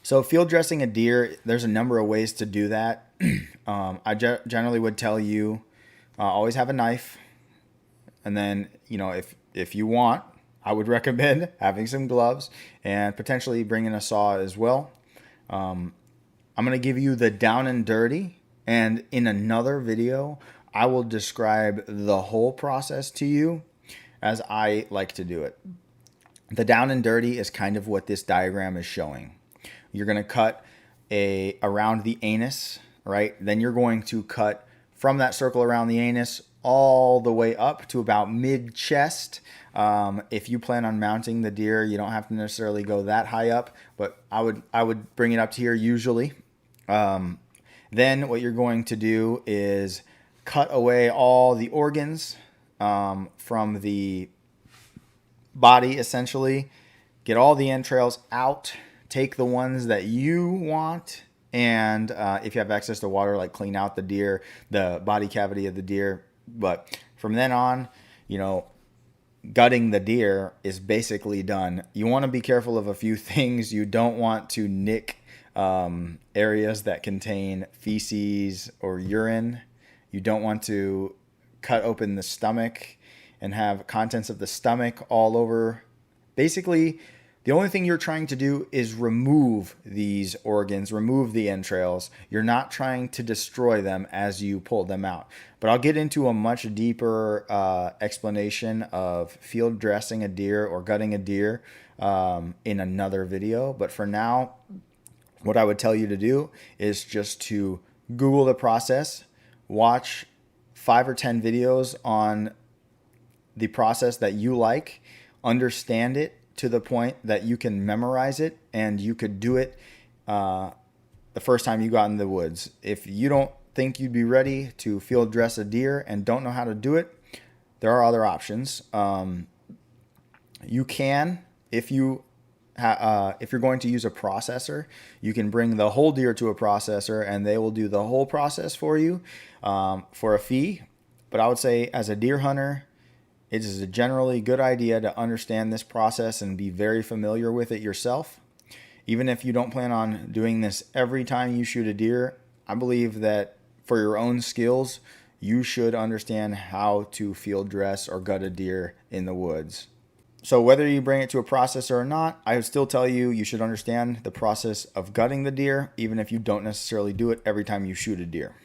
So field dressing a deer, there's a number of ways to do that. I generally would tell you always have a knife, and then if you want, I would recommend having some gloves and potentially bringing a saw as well. I'm gonna give you the down and dirty, and in another video, I will describe the whole process to you as I like to do it. The down and dirty is kind of what this diagram is showing. You're going to cut around the anus, right? Then you're going to cut from that circle around the anus all the way up to about mid chest. If you plan on mounting the deer, you don't have to necessarily go that high up, but I would bring it up to here usually. Then what you're going to do is cut away all the organs from the body, essentially. Get all the entrails out. Take the ones that you want, and if you have access to water, like clean out the body cavity of the deer. But from then on, gutting the deer is basically done. You want to be careful of a few things. You don't want to nick areas that contain feces or urine. You don't want to cut open the stomach and have contents of the stomach all over. Basically, the only thing you're trying to do is remove these organs, remove the entrails. You're not trying to destroy them as you pull them out. But I'll get into a much deeper explanation of field dressing a deer or gutting a deer in another video. But for now, what I would tell you to do is just to Google the process, watch 5 or 10 videos on the process that you like, understand it to the point that you can memorize it and you could do it the first time you got in the woods. If you don't think you'd be ready to field dress a deer and don't know how to do it, there are other options. You can, if you're going to use a processor, you can bring the whole deer to a processor and they will do the whole process for you for a fee. But I would say as a deer hunter, it is a generally good idea to understand this process and be very familiar with it yourself. Even if you don't plan on doing this every time you shoot a deer, I believe that for your own skills, you should understand how to field dress or gut a deer in the woods. So whether you bring it to a processor or not, I would still tell you you should understand the process of gutting the deer, even if you don't necessarily do it every time you shoot a deer.